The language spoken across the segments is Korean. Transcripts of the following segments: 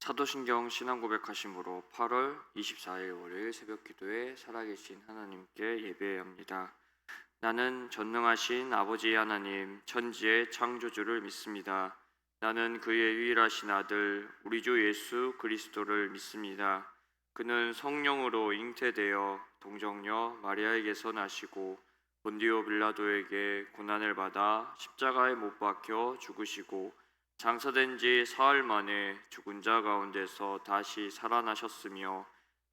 사도신경 신앙고백하심으로 8월 24일 월요일 새벽기도에 살아계신 하나님께 예배합니다. 나는 전능하신 아버지 하나님 천지의 창조주를 믿습니다. 나는 그의 유일하신 아들 우리 주 예수 그리스도를 믿습니다. 그는 성령으로 잉태되어 동정녀 마리아에게서 나시고 본디오 빌라도에게 고난을 받아 십자가에 못 박혀 죽으시고 장사된 지 사흘 만에 죽은 자 가운데서 다시 살아나셨으며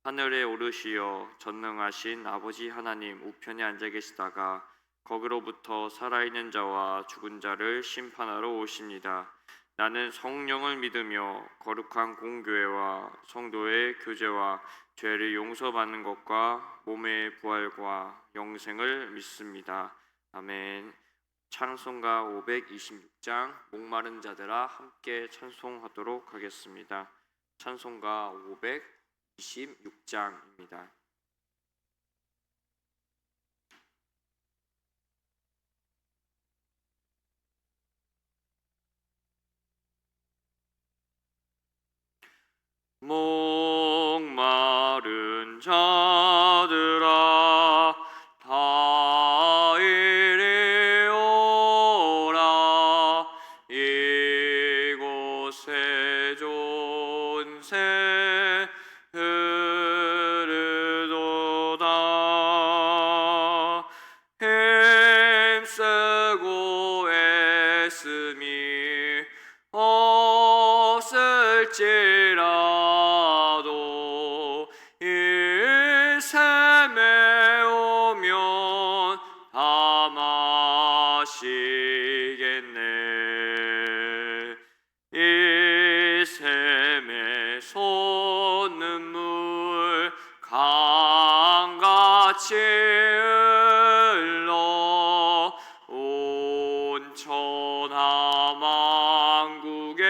하늘에 오르시어 전능하신 아버지 하나님 우편에 앉아 계시다가 거기로부터 살아있는 자와 죽은 자를 심판하러 오십니다. 나는 성령을 믿으며 거룩한 공교회와 성도의 교제와 죄를 용서받는 것과 몸의 부활과 영생을 믿습니다. 아멘. 찬송가 526장 목마른 자들아 함께 찬송하도록 하겠습니다. 찬송가 526장입니다. 목마른 자들아 다 이리 오라. 이곳에 존새 흐르도다. 힘쓰고 애씀이 없을지라도 이 샘에 오면 다 마시겠네. 이 샘에 솟는 물 강같이 흘러 온 천하 만국에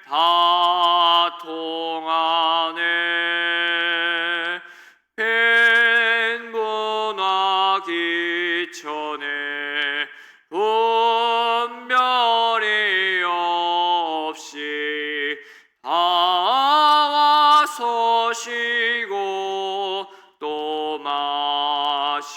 다 통하네. 빈분화 기천에 분별이 없이 다 와서 쉬고 또 마시겠네.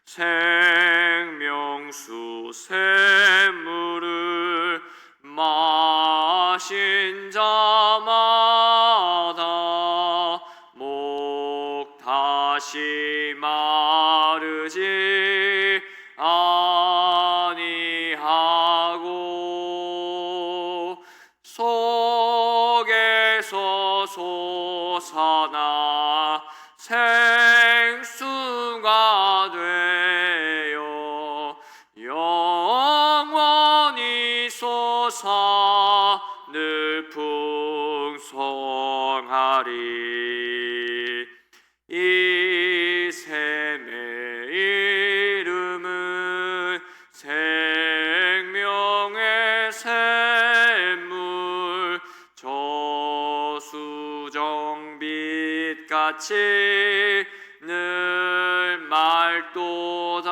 생명수 샘물을 마신 자마다 목 다시 마르지 아니하고 속에서 솟아나 생수가 되어 영원히 솟아 늘 풍성하리. 이 샘의 이름은 생명의 샘물. 저수정빛같이 늘 맑도다.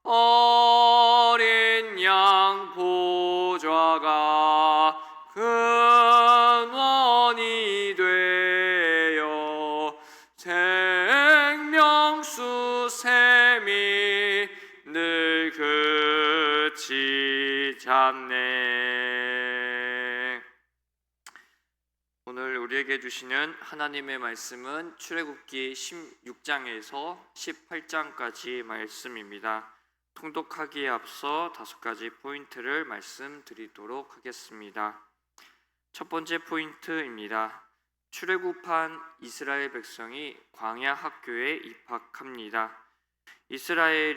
어린 양 보좌가 근원이 되어 생명수 샘이 늘 그치지 않네. 오늘 우리에게 주시는 하나님의 말씀은 출애굽기 16장에서 18장까지 말씀입니다. 통독하기에 앞서 5가지 포인트를 말씀드리도록 하겠습니다. 첫 번째 포인트입니다. 출애굽한 이스라엘 백성이 광야 학교에 입학합니다. 이스라엘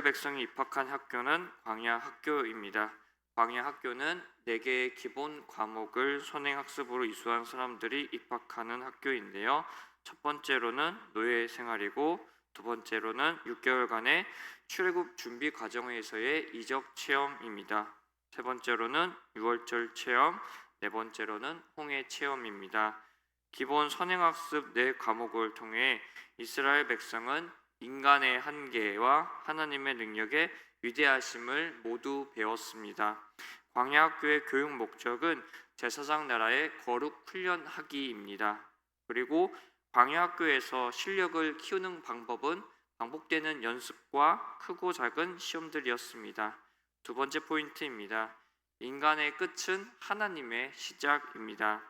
백성이 입학한 학교는 광야 학교입니다. 광야 학교는 4개의 기본 과목을 선행학습으로 이수한 사람들이 입학하는 학교인데요. 첫 번째로는 노예 생활이고 두 번째로는 6개월간의 출애굽 준비 과정에서의 이적 체험입니다. 세 번째로는 유월절 체험, 네 번째로는 홍해 체험입니다. 기본 선행학습 4과목을 통해 이스라엘 백성은 인간의 한계와 하나님의 능력의 위대하심을 모두 배웠습니다. 광야학교의 교육 목적은 제사장 나라의 거룩 훈련하기입니다. 그리고 광야학교에서 실력을 키우는 방법은 반복되는 연습과 크고 작은 시험들이었습니다. 두 번째 포인트입니다. 인간의 끝은 하나님의 시작입니다.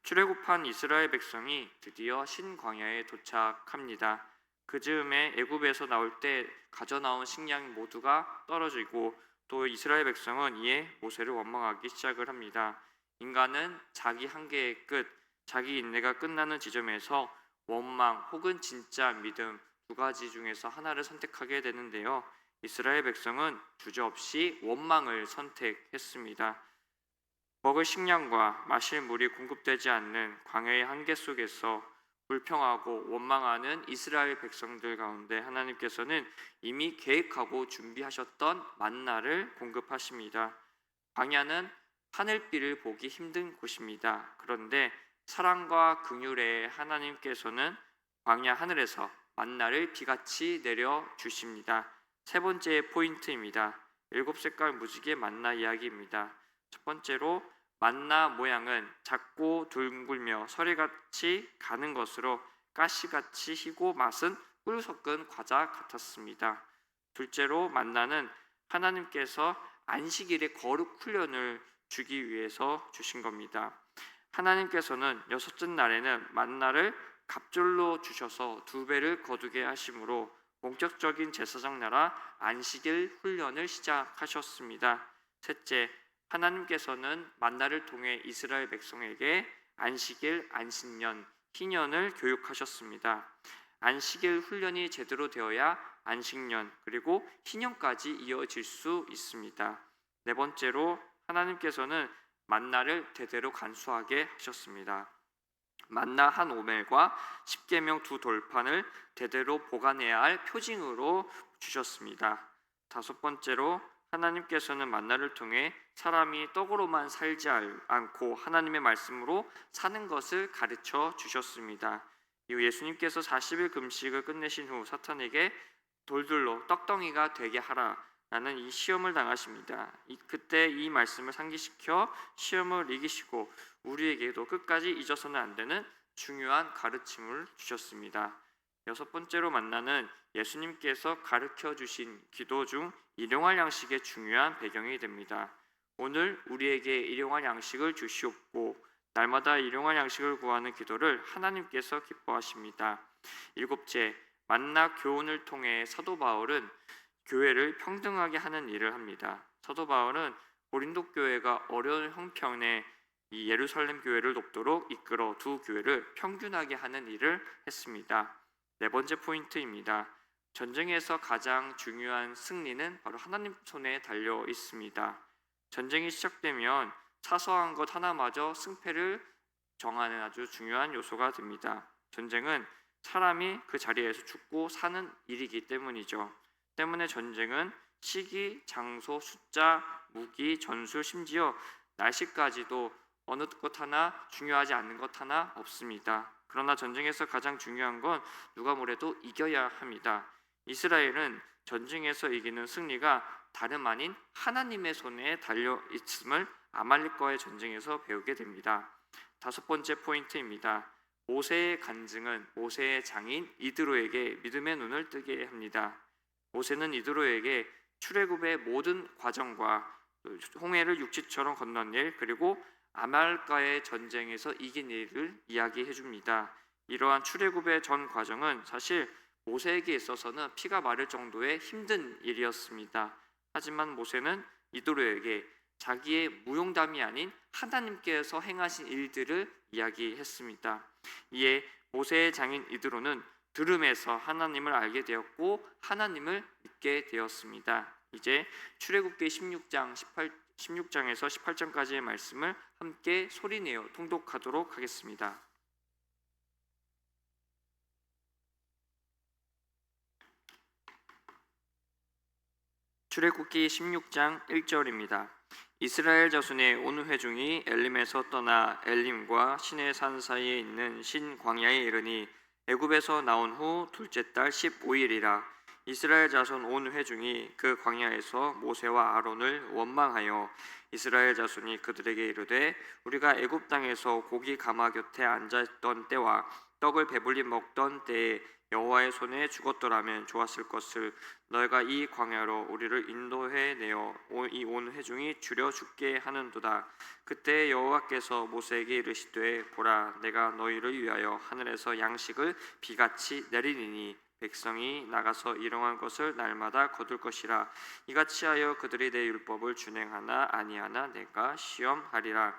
출애굽한 이스라엘 백성이 드디어 신광야에 도착합니다. 그 즈음에 애굽에서 나올 때 가져나온 식량 모두가 떨어지고 또 이스라엘 백성은 이에 모세를 원망하기 시작을 합니다. 인간은 자기 한계의 끝, 자기 인내가 끝나는 지점에서 원망 혹은 진짜 믿음 두 가지 중에서 하나를 선택하게 되는데요. 이스라엘 백성은 주저없이 원망을 선택했습니다. 먹을 식량과 마실 물이 공급되지 않는 광야의 한계 속에서 불평하고 원망하는 이스라엘 백성들 가운데 하나님께서는 이미 계획하고 준비하셨던 만나를 공급하십니다. 광야는 하늘빛을 보기 힘든 곳입니다. 그런데 사랑과 긍휼의 하나님께서는 광야 하늘에서 만나를 비같이 내려 주십니다. 세 번째 포인트입니다. 7색깔 무지개 만나 이야기입니다. 첫 번째로 만나 모양은 작고 둥글며 서리같이 가는 것으로 가시같이 희고 맛은 꿀 섞은 과자 같았습니다. 둘째로 만나는 하나님께서 안식일의 거룩 훈련을 주기 위해서 주신 겁니다. 하나님께서는 여섯째 날에는 만나를 갑절로 주셔서 2배를 거두게 하심으로 본격적인 제사장 나라 안식일 훈련을 시작하셨습니다. 셋째, 하나님께서는 만나를 통해 이스라엘 백성에게 안식일, 안식년, 희년을 교육하셨습니다. 안식일 훈련이 제대로 되어야 안식년 그리고 희년까지 이어질 수 있습니다. 네 번째로 하나님께서는 만나를 대대로 간수하게 하셨습니다. 만나 한 오멜과 십계명 2돌판을 대대로 보관해야 할 표징으로 주셨습니다. 다섯 번째로 하나님께서는 만나를 통해 사람이 떡으로만 살지 않고 하나님의 말씀으로 사는 것을 가르쳐 주셨습니다. 이후 예수님께서 40일 금식을 끝내신 후 사탄에게 돌들로 떡덩이가 되게 하라라는 이 시험을 당하십니다. 그때 이 말씀을 상기시켜 시험을 이기시고 우리에게도 끝까지 잊어서는 안 되는 중요한 가르침을 주셨습니다. 여섯 번째로 만나는 예수님께서 가르쳐 주신 기도 중 일용할 양식의 중요한 배경이 됩니다. 오늘 우리에게 일용할 양식을 주시옵고 날마다 일용할 양식을 구하는 기도를 하나님께서 기뻐하십니다. 일곱째, 만나 교훈을 통해 사도 바울은 교회를 평등하게 하는 일을 합니다. 사도 바울은 고린도 교회가 어려운 형편에 이 예루살렘 교회를 돕도록 이끌어 두 교회를 평균하게 하는 일을 했습니다. 네 번째 포인트입니다. 전쟁에서 가장 중요한 승리는 바로 하나님 손에 달려 있습니다. 전쟁이 시작되면 사소한 것 하나마저 승패를 정하는 아주 중요한 요소가 됩니다. 전쟁은 사람이 그 자리에서 죽고 사는 일이기 때문이죠. 때문에 전쟁은 시기, 장소, 숫자, 무기, 전술, 심지어 날씨까지도 어느 것 하나 중요하지 않는 것 하나 없습니다. 그러나 전쟁에서 가장 중요한 건 누가 뭐래도 이겨야 합니다. 이스라엘은 전쟁에서 이기는 승리가 다름 아닌 하나님의 손에 달려 있음을 아말렉과의 전쟁에서 배우게 됩니다. 다섯 번째 포인트입니다. 모세의 간증은 모세의 장인 이드로에게 믿음의 눈을 뜨게 합니다. 모세는 이드로에게 출애굽의 모든 과정과 홍해를 육지처럼 건넌 일 그리고 아말렉과의 전쟁에서 이긴 일을 이야기해 줍니다. 이러한 출애굽의 전 과정은 사실 모세에게 있어서는 피가 마를 정도의 힘든 일이었습니다. 하지만 모세는 이드로에게 자기의 무용담이 아닌 하나님께서 행하신 일들을 이야기했습니다. 이에 모세의 장인 이드로는 들음에서 하나님을 알게 되었고 하나님을 믿게 되었습니다. 이제 출애굽기 16장에서 18장까지의 말씀을 함께 소리내어 통독하도록 하겠습니다. 출애굽기 16장 1절입니다. 이스라엘 자손의 온 회중이 엘림에서 떠나 엘림과 시내산 사이에 있는 신 광야에 이르니 애굽에서 나온 후 둘째 달 15일이라. 이스라엘 자손 온 회중이 그 광야에서 모세와 아론을 원망하여 이스라엘 자손이 그들에게 이르되 우리가 애굽 땅에서 고기 가마 곁에 앉아 있던 때와 떡을 배불리 먹던 때에 여호와의 손에 죽었더라면 좋았을 것을 너희가 이 광야로 우리를 인도해 내어 이 온 회중이 죽여 죽게 하는도다. 그때 여호와께서 모세에게 이르시되 보라 내가 너희를 위하여 하늘에서 양식을 비같이 내리리니 백성이 나가서 일용할 것을 날마다 거둘 것이라. 이같이 하여 그들이 내 율법을 준행하나 아니하나 내가 시험하리라.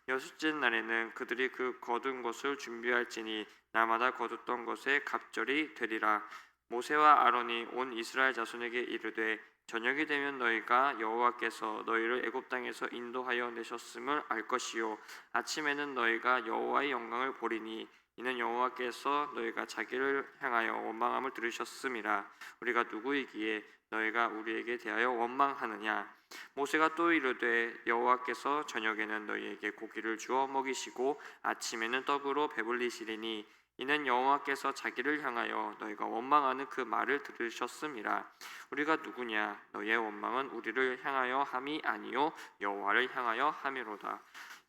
여섯째 날에는 그들이 그 거둔 것을 준비할지니 날마다 거뒀던 것에 갑절이 되리라. 모세와 아론이 온 이스라엘 자손에게 이르되 저녁이 되면 너희가 여호와께서 너희를 애굽 땅에서 인도하여 내셨음을 알 것이요 아침에는 너희가 여호와의 영광을 보리니 이는 여호와께서 너희가 자기를 향하여 원망함을 들으셨음이라. 우리가 누구이기에 너희가 우리에게 대하여 원망하느냐. 모세가 또 이르되 여호와께서 저녁에는 너희에게 고기를 주어 먹이시고 아침에는 떡으로 배불리시리니 이는 여호와께서 자기를 향하여 너희가 원망하는 그 말을 들으셨음이라. 우리가 누구냐. 너희의 원망은 우리를 향하여 함이 아니요 여호와를 향하여 함이로다.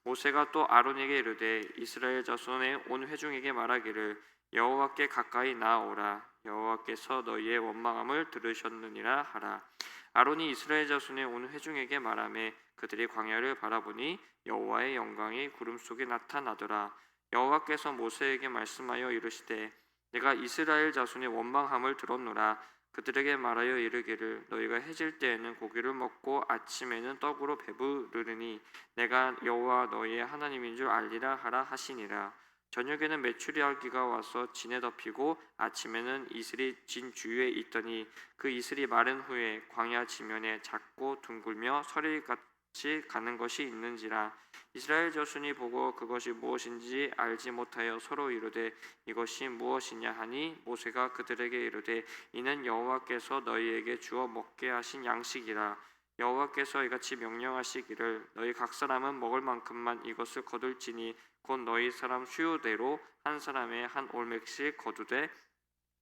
모세가 또 아론에게 이르되 이스라엘 자손의 온 회중에게 말하기를 여호와께 가까이 나아오라. 여호와께서 너희의 원망함을 들으셨느니라 하라. 아론이 이스라엘 자손의 온 회중에게 말하매 그들이 광야를 바라보니 여호와의 영광이 구름 속에 나타나더라. 여호와께서 모세에게 말씀하여 이르시되 내가 이스라엘 자손의 원망함을 들었노라. 그들에게 말하여 이르기를 너희가 해질 때에는 고기를 먹고 아침에는 떡으로 배부르니 내가 여호와 너희의 하나님인 줄 알리라 하라 하시니라. 저녁에는 메추리알기가 와서 진에 덮이고 아침에는 이슬이 진 주위에 있더니 그 이슬이 마른 후에 광야 지면에 작고 둥글며 서리같이 가는 것이 있는지라. 이스라엘 자손이 보고 그것이 무엇인지 알지 못하여 서로 이르되 이것이 무엇이냐 하니 모세가 그들에게 이르되 이는 여호와께서 너희에게 주어 먹게 하신 양식이라. 여호와께서 이같이 명령하시기를 너희 각 사람은 먹을 만큼만 이것을 거둘지니 곧 너희 사람 수요대로 한 사람의 한 올맥씩 거두되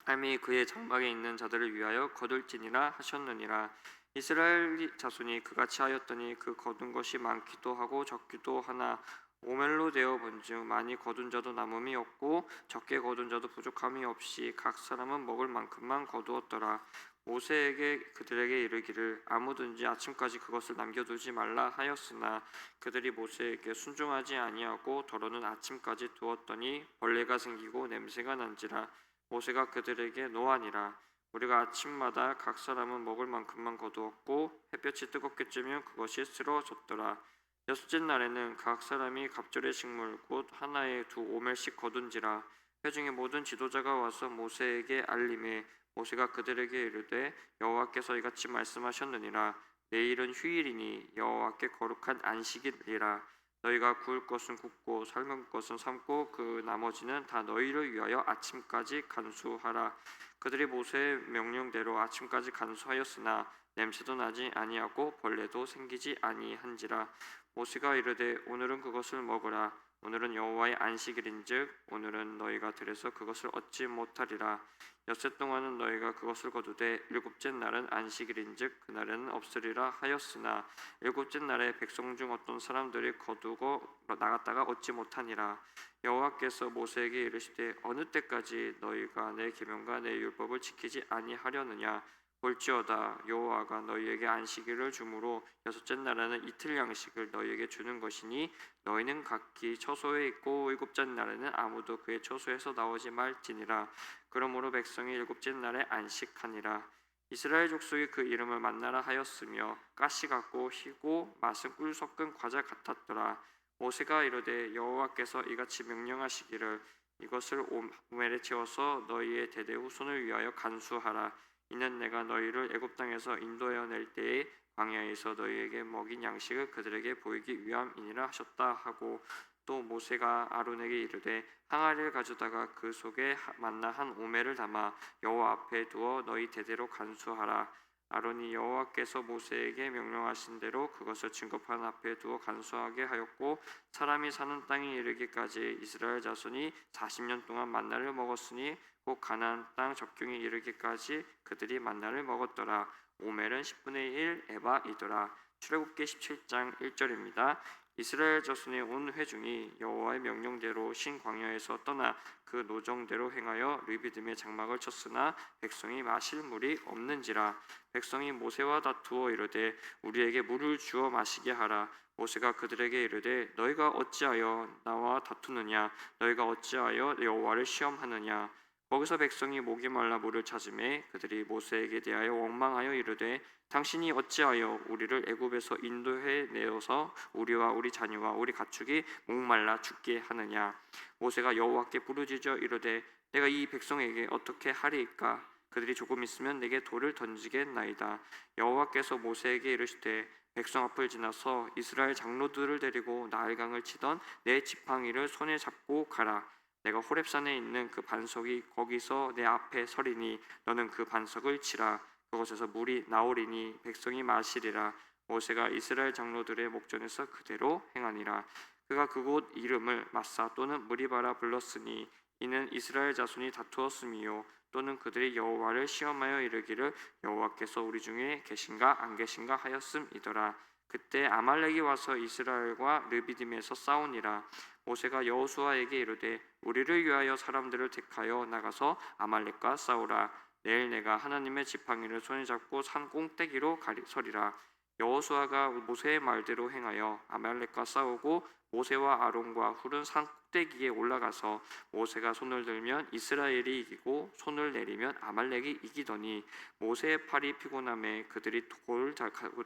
함이 그의 장막에 있는 자들을 위하여 거둘지니라 하셨느니라. 이스라엘 자손이 그같이 하였더니 그 거둔 것이 많기도 하고 적기도 하나 오멜로 되어 본즉 많이 거둔 자도 남음이 없고 적게 거둔 자도 부족함이 없이 각 사람은 먹을 만큼만 거두었더라. 모세에게 그들에게 이르기를 아무든지 아침까지 그것을 남겨두지 말라 하였으나 그들이 모세에게 순종하지 아니하고 더러는 아침까지 두었더니 벌레가 생기고 냄새가 난지라. 모세가 그들에게 노하니라. 우리가 아침마다 각 사람은 먹을 만큼만 거두었고 햇볕이 뜨겁게 쬐면 그것이 쓰러졌더라. 여섯째 날에는 각 사람이 갑절의 식물 곧 하나에 두 오멜씩 거둔지라. 회중의 모든 지도자가 와서 모세에게 알림해 모세가 그들에게 이르되 여호와께서 이같이 말씀하셨느니라. 내일은 휴일이니 여호와께 거룩한 안식일이라. 너희가 구울 것은 굽고 삶을 것은 삶고 그 나머지는 다 너희를 위하여 아침까지 간수하라. 그들이 모세의 명령대로 아침까지 간수하였으나 냄새도 나지 아니하고 벌레도 생기지 아니한지라. 모세가 이르되 오늘은 그것을 먹으라. 오늘은 여호와의 안식일인즉 오늘은 너희가 들에서 그것을 얻지 못하리라. 엿새 동안은 너희가 그것을 거두되 일곱째 날은 안식일인즉 그날에는 없으리라 하였으나 일곱째 날에 백성 중 어떤 사람들이 거두고 나갔다가 얻지 못하니라. 여호와께서 모세에게 이르시되 어느 때까지 너희가 내 계명과 내 율법을 지키지 아니하려느냐. 볼지어다 여호와가 너희에게 안식일을 주므로 여섯째 날에는 이틀 양식을 너희에게 주는 것이니 너희는 각기 처소에 있고 일곱째 날에는 아무도 그의 처소에서 나오지 말지니라. 그러므로 백성이 일곱째 날에 안식하니라. 이스라엘 족속이 그 이름을 만나라 하였으며 가시 같고 희고 맛은 꿀 섞은 과자 같았더라. 모세가 이르되 여호와께서 이같이 명령하시기를 이것을 오멜에 채워서 너희의 대대 후손을 위하여 간수하라. 이는 내가 너희를 애굽 땅에서 인도하여 낼 때에 광야에서 너희에게 먹인 양식을 그들에게 보이기 위함이니라 하셨다 하고 또 모세가 아론에게 이르되 항아리를 가져다가 그 속에 만나 한 오멜을 담아 여호와 앞에 두어 너희 대대로 간수하라. 아론이 여호와께서 모세에게 명령하신 대로 그것을 증거판 앞에 두어 간수하게 하였고 사람이 사는 땅에 이르기까지 이스라엘 자손이 40년 동안 만나를 먹었으니 곧 가나안 땅 적경에 이르기까지 그들이 만나를 먹었더라. 오멜은 10분의 1 에바이더라. 출애굽기 17장 1절입니다. 이스라엘 자손의 온 회중이 여호와의 명령대로 신 광야에서 떠나 그 노정대로 행하여 르비딤의 장막을 쳤으나 백성이 마실 물이 없는지라. 백성이 모세와 다투어 이르되 우리에게 물을 주어 마시게 하라. 모세가 그들에게 이르되 너희가 어찌하여 나와 다투느냐? 너희가 어찌하여 여호와를 시험하느냐? 거기서 백성이 목이 말라 물을 찾으매 그들이 모세에게 대하여 원망하여 이르되 당신이 어찌하여 우리를 애굽에서 인도해 내어서 우리와 우리 자녀와 우리 가축이 목말라 죽게 하느냐? 모세가 여호와께 부르짖어 이르되 내가 이 백성에게 어떻게 하리이까? 그들이 조금 있으면 내게 돌을 던지겠나이다. 여호와께서 모세에게 이르시되 백성 앞을 지나서 이스라엘 장로들을 데리고 나일강을 치던 내 지팡이를 손에 잡고 가라. 내가 호렙산에 있는 그 반석이 거기서 내 앞에 서리니 너는 그 반석을 치라. 그곳에서 물이 나오리니 백성이 마시리라. 모세가 이스라엘 장로들의 목전에서 그대로 행하니라. 그가 그곳 이름을 마사 또는 무리바라 불렀으니 이는 이스라엘 자손이 다투었음이요 또는 그들이 여호와를 시험하여 이르기를 여호와께서 우리 중에 계신가 안 계신가 하였음이더라. 그때 아말렉이 와서 이스라엘과 르비딤에서 싸우니라. 모세가 여호수아에게 이르되 우리를 위하여 사람들을 택하여 나가서 아말렉과 싸우라. 내일 내가 하나님의 지팡이를 손에 잡고 산 꼭대기로 서리라. 여호수아가 모세의 말대로 행하여 아말렉과 싸우고 모세와 아론과 훌은 산 꼭대기에 올라가서 모세가 손을 들면 이스라엘이 이기고 손을 내리면 아말렉이 이기더니 모세의 팔이 피곤함에 그들이 돌을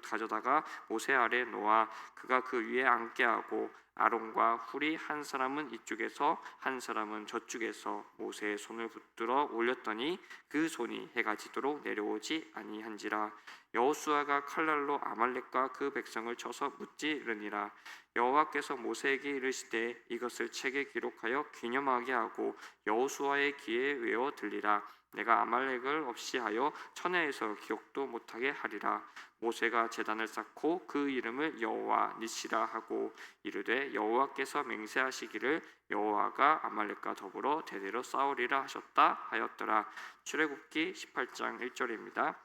가져다가 모세 아래 놓아 그가 그 위에 앉게 하고 아론과 훌이 한 사람은 이쪽에서 한 사람은 저쪽에서 모세의 손을 붙들어 올렸더니 그 손이 해가 지도록 내려오지 아니한지라. 여호수아가 칼날로 아말렉과 그 백성을 쳐서 무찌르니라. 여호와께서 모세에게 이르시되 이것을 책에 기록하여 기념하게 하고 여호수아의 귀에 외워 들리라. 내가 아말렉을 없이 하여 천하에서 기억도 못하게 하리라. 모세가 제단을 쌓고 그 이름을 여호와 니시라 하고 이르되 여호와께서 맹세하시기를 여호와가 아말렉과 더불어 대대로 싸우리라 하셨다 하였더라. 출애굽기 18장 1절입니다.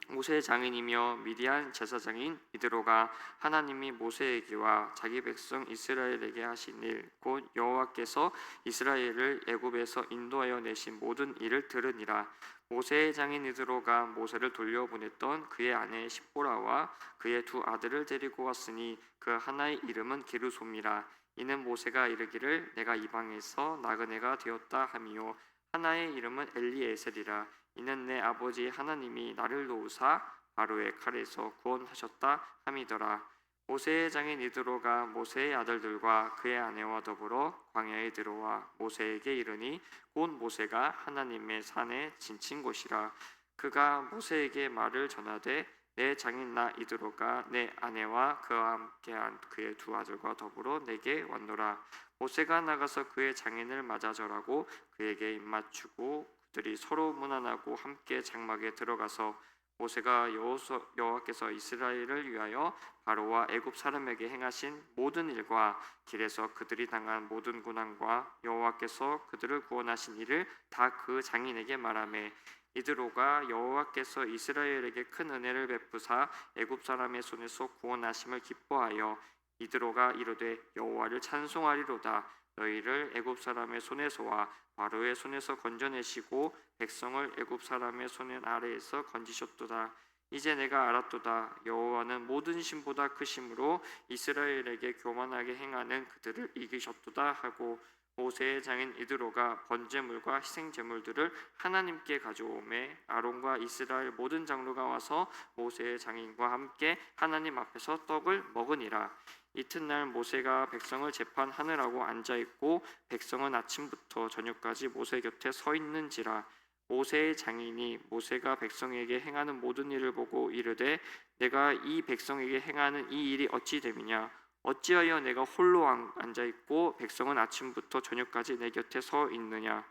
모세의 장인이며 미디안 제사장인 이드로가 하나님이 모세에게와 자기 백성 이스라엘에게 하신 일 곧 여호와께서 이스라엘을 애굽에서 인도하여 내신 모든 일을 들으니라. 모세의 장인 이드로가 모세를 돌려보냈던 그의 아내 십보라와 그의 두 아들을 데리고 왔으니 그 하나의 이름은 게르솜이라. 이는 모세가 이르기를 내가 이방에서 나그네가 되었다 하미요 하나의 이름은 엘리에셀이라. 이는 내 아버지 하나님이 나를 놓으사 바로의 칼에서 구원하셨다 함이더라. 모세의 장인 이드로가 모세의 아들들과 그의 아내와 더불어 광야에 들어와 모세에게 이르니 곧 모세가 하나님의 산에 지친 곳이라. 그가 모세에게 말을 전하되 내 장인 나 이드로가 내 아내와 그와 함께한 그의 두 아들과 더불어 내게 왔노라. 모세가 나가서 그의 장인을 맞아 절하고 그에게 입맞추고 그들이 서로 문안하고 함께 장막에 들어가서 모세가 여호와께서 이스라엘을 위하여 바로와 애굽 사람에게 행하신 모든 일과 길에서 그들이 당한 모든 고난과 여호와께서 그들을 구원하신 일을 다 그 장인에게 말하매 이드로가 여호와께서 이스라엘에게 큰 은혜를 베푸사 애굽 사람의 손에서 구원하심을 기뻐하여 이드로가 이르되 여호와를 찬송하리로다. 너희를 애굽 사람의 손에서와 바로의 손에서 건져내시고 백성을 애굽 사람의 손 아래에서 건지셨도다. 이제 내가 알았도다. 여호와는 모든 신보다 크심으로 이스라엘에게 교만하게 행하는 그들을 이기셨도다 하고 모세의 장인 이드로가 번제물과 희생제물들을 하나님께 가져오매 아론과 이스라엘 모든 장로가 와서 모세의 장인과 함께 하나님 앞에서 떡을 먹으니라. 이튿날 모세가 백성을 재판하느라고 앉아있고 백성은 아침부터 저녁까지 모세 곁에 서 있는지라. 모세의 장인이 모세가 백성에게 행하는 모든 일을 보고 이르되 내가 이 백성에게 행하는 이 일이 어찌 됨이냐. 어찌하여 내가 홀로 앉아있고 백성은 아침부터 저녁까지 내 곁에 서 있느냐.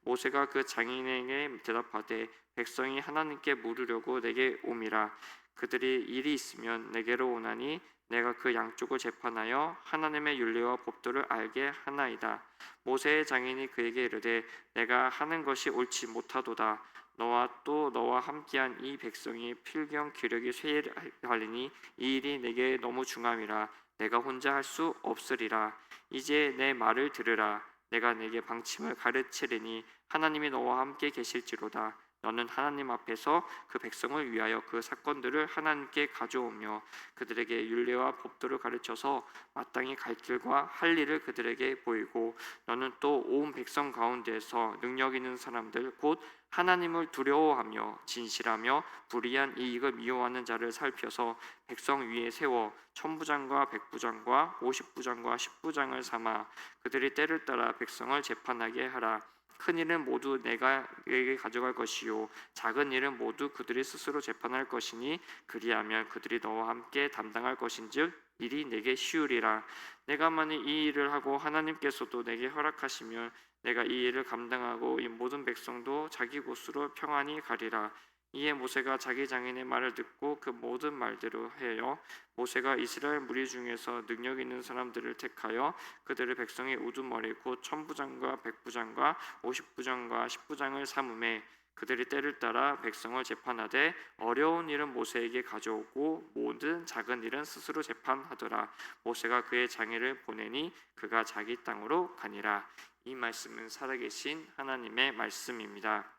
모세가 그 장인에게 대답하되 백성이 하나님께 물으려고 내게 옴이라. 그들이 일이 있으면 내게로 오나니 내가 그 양쪽을 재판하여 하나님의 율례와 법도를 알게 하나이다. 모세의 장인이 그에게 이르되 내가 하는 것이 옳지 못하도다. 너와 또 너와 함께한 이 백성이 필경 기력이 쇠하리니 이 일이 내게 너무 중함이라. 내가 혼자 할 수 없으리라. 이제 내 말을 들으라. 내가 내게 방침을 가르치리니 하나님이 너와 함께 계실지로다. 너는 하나님 앞에서 그 백성을 위하여 그 사건들을 하나님께 가져오며 그들에게 율례와 법도를 가르쳐서 마땅히 갈 길과 할 일을 그들에게 보이고 너는 또 온 백성 가운데에서 능력 있는 사람들 곧 하나님을 두려워하며 진실하며 불의한 이익을 미워하는 자를 살펴서 백성 위에 세워 천부장과 백부장과 50부장과 10부장을 삼아 그들이 때를 따라 백성을 재판하게 하라. 큰 일은 모두 내게 가져갈 것이요 작은 일은 모두 그들이 스스로 재판할 것이니 그리하면 그들이 너와 함께 담당할 것인즉 일이 내게 쉬우리라. 내가 만일 이 일을 하고 하나님께서도 내게 허락하시면 내가 이 일을 감당하고 이 모든 백성도 자기 곳으로 평안히 가리라. 이에 모세가 자기 장인의 말을 듣고 그 모든 말대로 해요. 모세가 이스라엘 무리 중에서 능력 있는 사람들을 택하여 그들의 백성의 우두머리 곧 천부장과 백부장과 50부장과 10부장을 삼음에 그들이 때를 따라 백성을 재판하되 어려운 일은 모세에게 가져오고 모든 작은 일은 스스로 재판하더라. 모세가 그의 장인을 보내니 그가 자기 땅으로 가니라. 이 말씀은 살아계신 하나님의 말씀입니다.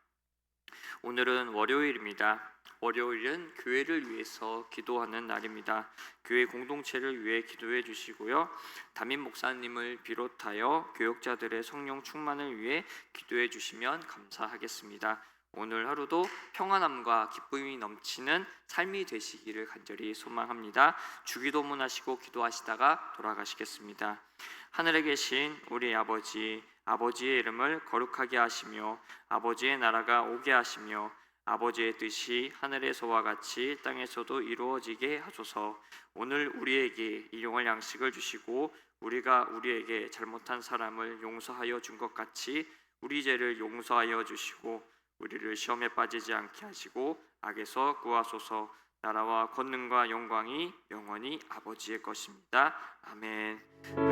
오늘은 월요일입니다. 월요일은 교회를 위해서 기도하는 날입니다. 교회 공동체를 위해 기도해 주시고요. 담임 목사님을 비롯하여 교역자들의 성령 충만을 위해 기도해 주시면 감사하겠습니다. 오늘 하루도 평안함과 기쁨이 넘치는 삶이 되시기를 간절히 소망합니다. 주기도문 하시고 기도하시다가 돌아가시겠습니다. 하늘에 계신 우리 아버지, 아버지의 이름을 거룩하게 하시며 아버지의 나라가 오게 하시며 아버지의 뜻이 하늘에서와 같이 땅에서도 이루어지게 하소서. 오늘 우리에게 일용할 양식을 주시고 우리가 우리에게 잘못한 사람을 용서하여 준 것 같이 우리 죄를 용서하여 주시고 우리를 시험에 빠지지 않게 하시고 악에서 구하소서. 나라와 권능과 영광이 영원히 아버지의 것입니다. 아멘.